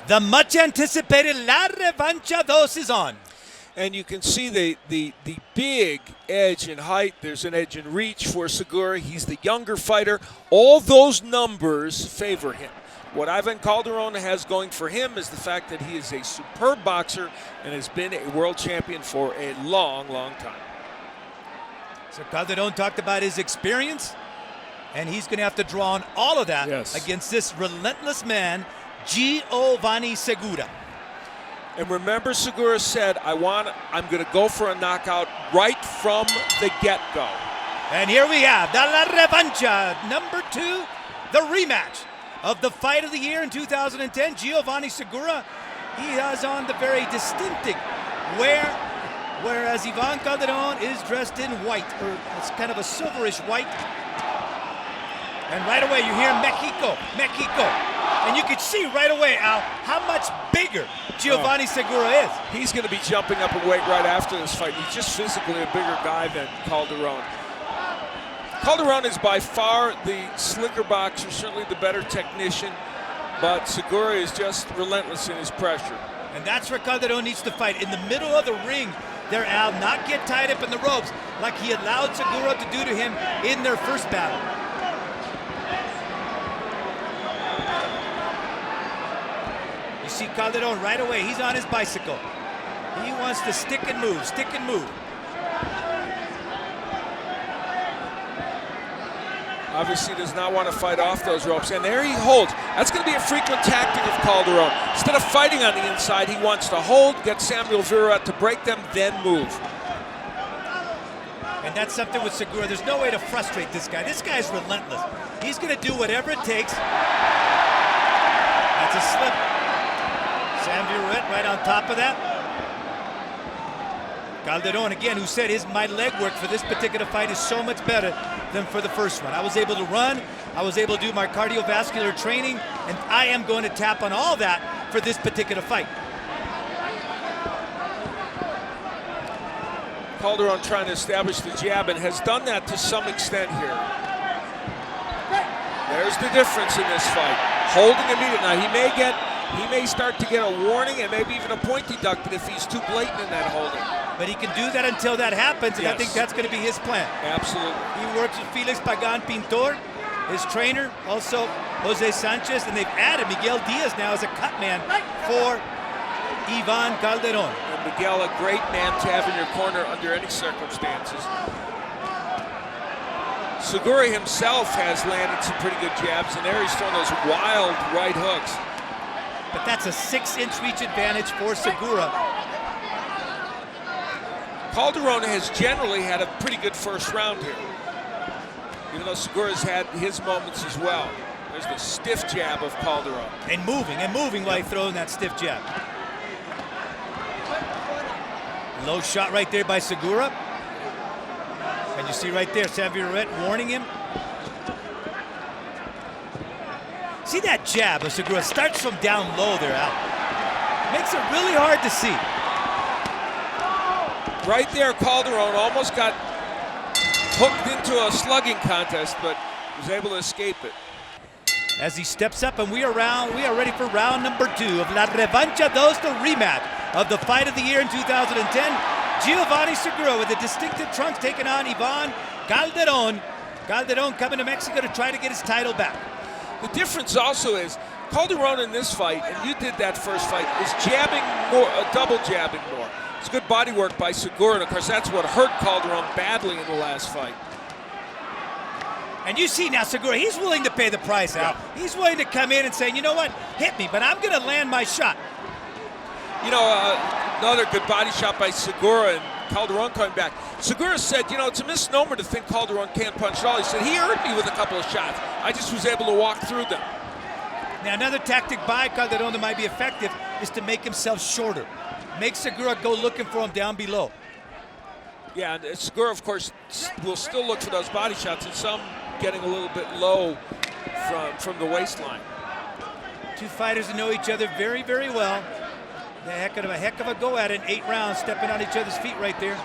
The much anticipated La Revancha 2 is on. And you can see the big edge in height. There's an edge in reach for Segura. He's the younger fighter. All those numbers favor him. What Ivan Calderon has going for him is the fact that he is a superb boxer and has been a world champion for a long, long time. So Calderon talked about his experience, and he's going to have to draw on all of that against this relentless man, GIOVANI Segura. And remember, Segura said, I'm going to go for a knockout right from the get-go. And here we have the La Revancha, number 2, the rematch of the fight of the year in 2010, GIOVANI Segura. He has on the very distinctive whereas Ivan Calderon is dressed in white, or it's kind of a silverish white. And right away you hear Mexico, Mexico. And you can see right away, Al, how much bigger GIOVANI Segura is. He's going to be jumping up in weight right after this fight. He's just physically a bigger guy than Calderon. Calderon is by far the slicker boxer, certainly the better technician, but Segura is just relentless in his pressure. And that's where Calderon needs to fight, in the middle of the ring there, Al, not get tied up in the ropes like he allowed Segura to do to him in their first battle. You see Calderon right away, he's on his bicycle. He wants to stick and move, stick and move. Obviously does not want to fight off those ropes, and there he holds. That's going to be a frequent tactic of Calderon. Instead of fighting on the inside, he wants to hold, get Samuel Vera to break them, then move. And that's something with Segura. There's no way to frustrate this guy. This guy's relentless. He's going to do whatever it takes. That's a slip. Sam Vera right on top of that. Calderon, again, who said my leg work for this particular fight is so much better than for the first one. I was able to run, I was able to do my cardiovascular training, and I am going to tap on all that for this particular fight. Calderon trying to establish the jab and has done that to some extent here. There's the difference in this fight. Holding immediately. Now he may start to get a warning and maybe even a point deducted if he's too blatant in that holding. But he can do that until that happens, and I think that's going to be his plan. Absolutely. He works with Felix Pagan Pintor, his trainer, also Jose Sanchez, and they've added Miguel Diaz now as a cut man for Ivan Calderon. And Miguel, a great man to have in your corner under any circumstances. Segura himself has landed some pretty good jabs, and there he's throwing those wild right hooks. But that's a 6-inch reach advantage for Segura. Calderon has generally had a pretty good first round here, even though Segura's had his moments as well. There's the stiff jab of Calderon. And moving while he's throwing that stiff jab. Low shot right there by Segura. And you see right there, Sam Vera warning him. See that jab of Segura starts from down low there, Al. Makes it really hard to see. Right there, Calderon almost got hooked into a slugging contest, but was able to escape it. As he steps up, and we are ready for round number 2 of La Revancha 2, the rematch of the fight of the year in 2010. GIOVANI Segura with the distinctive trunks taking on Ivan Calderon. Calderon coming to Mexico to try to get his title back. The difference also is Calderon in this fight, and you did that first fight, is jabbing more, double jabbing more. It's good body work by Segura, and of course that's what hurt Calderon badly in the last fight. And you see now Segura, he's willing to pay the price, Al. He's willing to come in and say, you know what, hit me, but I'm going to land my shot. You know, another good body shot by Segura, and Calderon coming back. Segura said, you know, it's a misnomer to think Calderon can't punch at all. He said, he hurt me with a couple of shots. I just was able to walk through them. Now another tactic by Calderon that might be effective is to make himself shorter. Make Segura go looking for him down below. Yeah, and Segura, of course, will still look for those body shots, and some getting a little bit low from the waistline. Two fighters that know each other very, very well. A heck of a go at it in 8 rounds, stepping on each other's feet right there.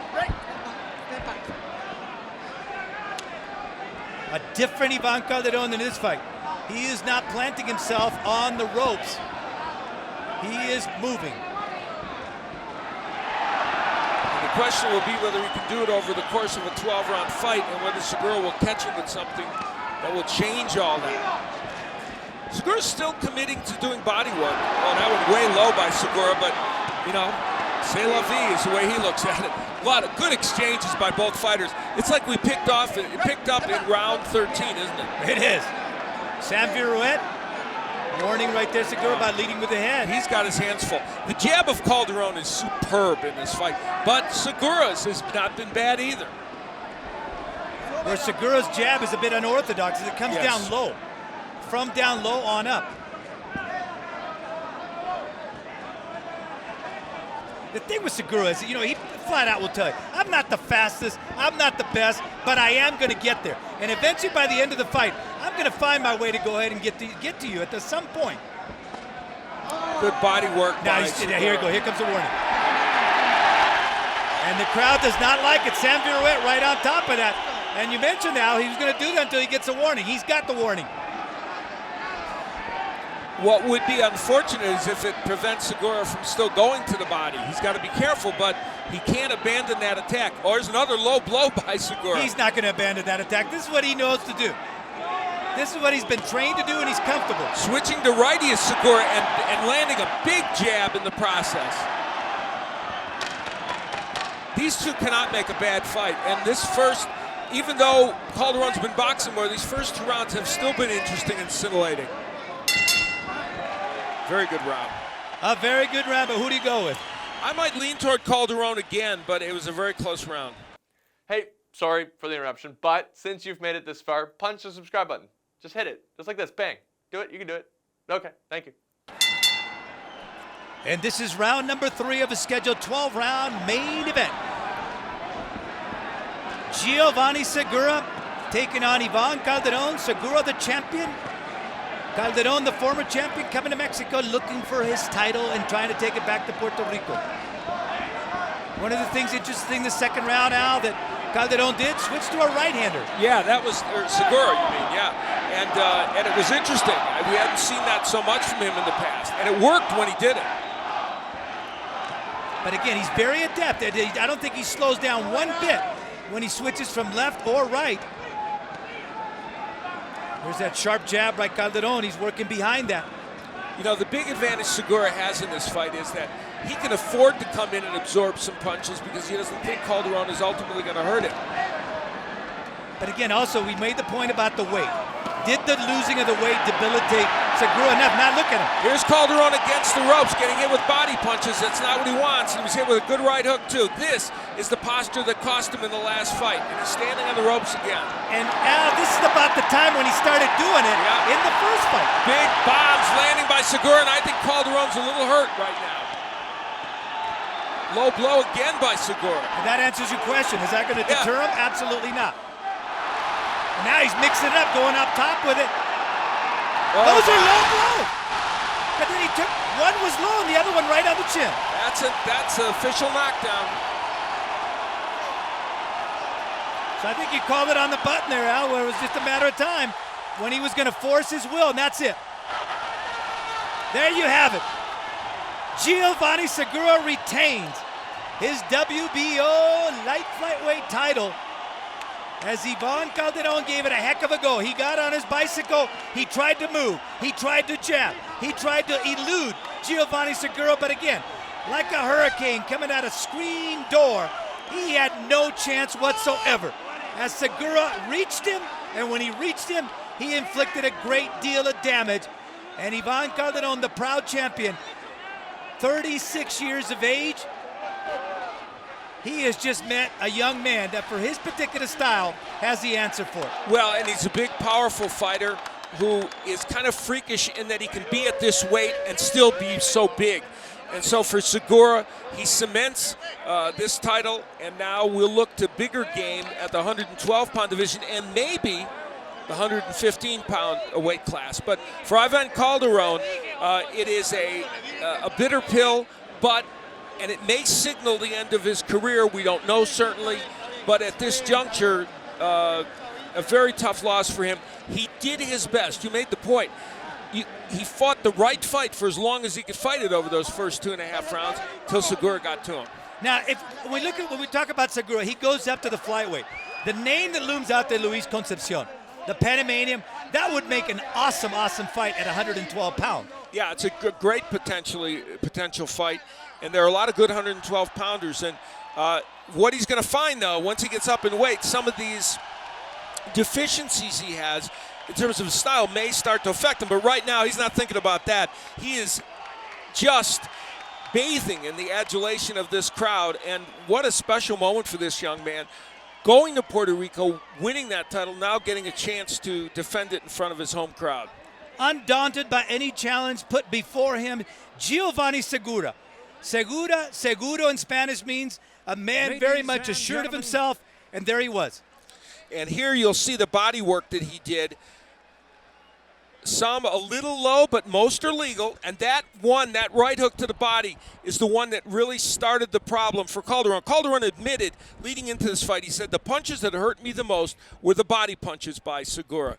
A different Ivan Calderon than this fight. He is not planting himself on the ropes. He is moving. And the question will be whether he can do it over the course of a 12-round fight and whether Segura will catch him with something that will change all that. Segura's still committing to doing body work. Well, that went way low by Segura, but, you know, c'est la vie is the way he looks at it. A lot of good exchanges by both fighters. It's like we picked up in round 13, isn't it? It is. Sam Viruet, warning right there, Segura, about leading with the head. He's got his hands full. The jab of Calderon is superb in this fight, but Segura's has not been bad either. Where Segura's jab is a bit unorthodox as it comes down low. From down low on up. The thing with Segura is, you know, he flat out will tell you, I'm not the fastest, I'm not the best, but I am going to get there. And eventually by the end of the fight, I'm going to find my way to go ahead and get to you at some point. Good body work. Now, here we go. Here comes the warning. And the crowd does not like it. Sam Viruet right on top of that. And you mentioned now he was going to do that until he gets a warning. He's got the warning. What would be unfortunate is if it prevents Segura from still going to the body. He's got to be careful, but he can't abandon that attack. Oh, there's another low blow by Segura. He's not going to abandon that attack. This is what he knows to do. This is what he's been trained to do, and he's comfortable. Switching to righty is Segura and landing a big jab in the process. These two cannot make a bad fight. And this first, even though Calderon's been boxing more, these first 2 rounds have still been interesting and scintillating. Very good round. A very good round, but who do you go with? I might lean toward Calderon again, but it was a very close round. Hey, sorry for the interruption, but since you've made it this far, punch the subscribe button. Just hit it, just like this, bang. Do it, you can do it. Okay, thank you. And this is round number 3 of a scheduled 12-round main event. Giovanni Segura taking on Ivan Calderon. Segura, the champion. Calderon, the former champion, coming to Mexico looking for his title and trying to take it back to Puerto Rico. One of the things interesting the second round, Al, that Calderon did, switch to a right-hander. Yeah, that was Segura, you mean, yeah. And it was interesting. We hadn't seen that so much from him in the past. And it worked when he did it. But again, he's very adept. I don't think he slows down one bit when he switches from left or right. There's that sharp jab by Calderon. He's working behind that. You know, the big advantage Segura has in this fight is that he can afford to come in and absorb some punches because he doesn't think Calderon is ultimately going to hurt him. But again, also, we made the point about the weight. Did the losing of the weight debilitate Segura enough? Now look at him. Here's Calderon against the ropes, getting hit with body punches. That's not what he wants. And he was hit with a good right hook, too. This is the posture that cost him in the last fight. And he's standing on the ropes again. And Al, this is about the time when he started doing it in the first fight. Big bombs landing by Segura, and I think Calderon's a little hurt right now. Low blow again by Segura. And that answers your question. Is that going to deter him? Absolutely not. And now he's mixing it up, going up top with it. Oh, those are low blows. But then he took, one was low and the other one right on the chin. That's an official knockdown. So I think you called it on the button there, Al, where it was just a matter of time when he was going to force his will, and that's it. There you have it. Giovanni Segura retains his WBO light flyweight title as Ivan Calderon gave it a heck of a go. He got on his bicycle, he tried to move, he tried to jab, he tried to elude Giovanni Segura, but again, like a hurricane coming out a screen door, he had no chance whatsoever. As Segura reached him, and when he reached him, he inflicted a great deal of damage. And Ivan Calderon, the proud champion, 36 years of age, he has just met a young man that for his particular style has the answer for it. Well, and he's a big, powerful fighter who is kind of freakish in that he can be at this weight and still be so big. And so for Segura, he cements this title, and now we'll look to bigger game at the 112-pound division and maybe the 115-pound weight class. But for Ivan Calderon, it is a bitter pill, and it may signal the end of his career. We don't know certainly, but at this juncture, a very tough loss for him. He did his best. You made the point. he fought the right fight for as long as he could fight it over those first 2.5 rounds until Segura got to him. Now, when we talk about Segura, he goes up to the flyweight. The name that looms out there, Luis Concepcion, the Panamanian, that would make an awesome fight at 112 pounds. Yeah, it's a great potential fight, and there are a lot of good 112-pounders. And what he's going to find, though, once he gets up in weight, some of these deficiencies he has in terms of his style may start to affect him. But right now, he's not thinking about that. He is just bathing in the adulation of this crowd, and what a special moment for this young man. Going to Puerto Rico, winning that title, now getting a chance to defend it in front of his home crowd. Undaunted by any challenge put before him, GIOVANI Segura. Seguro in Spanish means a man very much assured of himself, and there he was. And here you'll see the body work that he did. Some a little low, but most are legal. And that right hook to the body, is the one that really started the problem for Calderon. Calderon admitted leading into this fight, he said, the punches that hurt me the most were the body punches by Segura.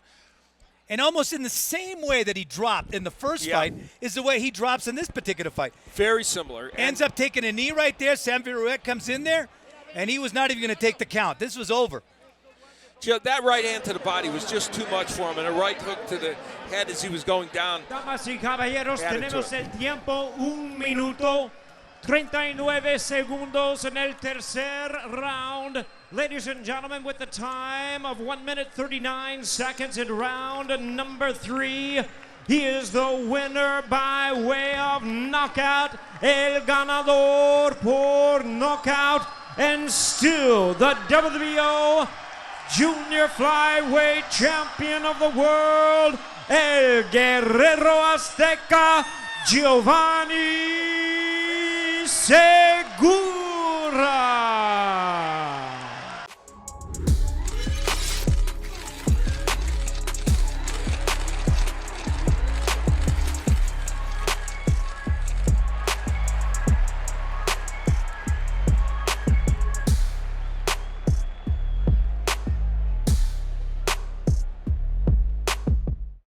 And almost in the same way that he dropped in the first fight is the way he drops in this particular fight. Very similar. Ends up taking a knee right there. Sam Viruet comes in there, and he was not even going to take the count. This was over. That right hand to the body was just too much for him, and a right hook to the head as he was going down. Damas y caballeros, tenemos el tiempo, 1 minuto, 39 segundos en el tercer round. Ladies and gentlemen, with the time of 1 minute 39 seconds in round number 3, he is the winner by way of knockout, el ganador por knockout, and still the WBO Junior Flyweight Champion of the World, el Guerrero Azteca, GIOVANI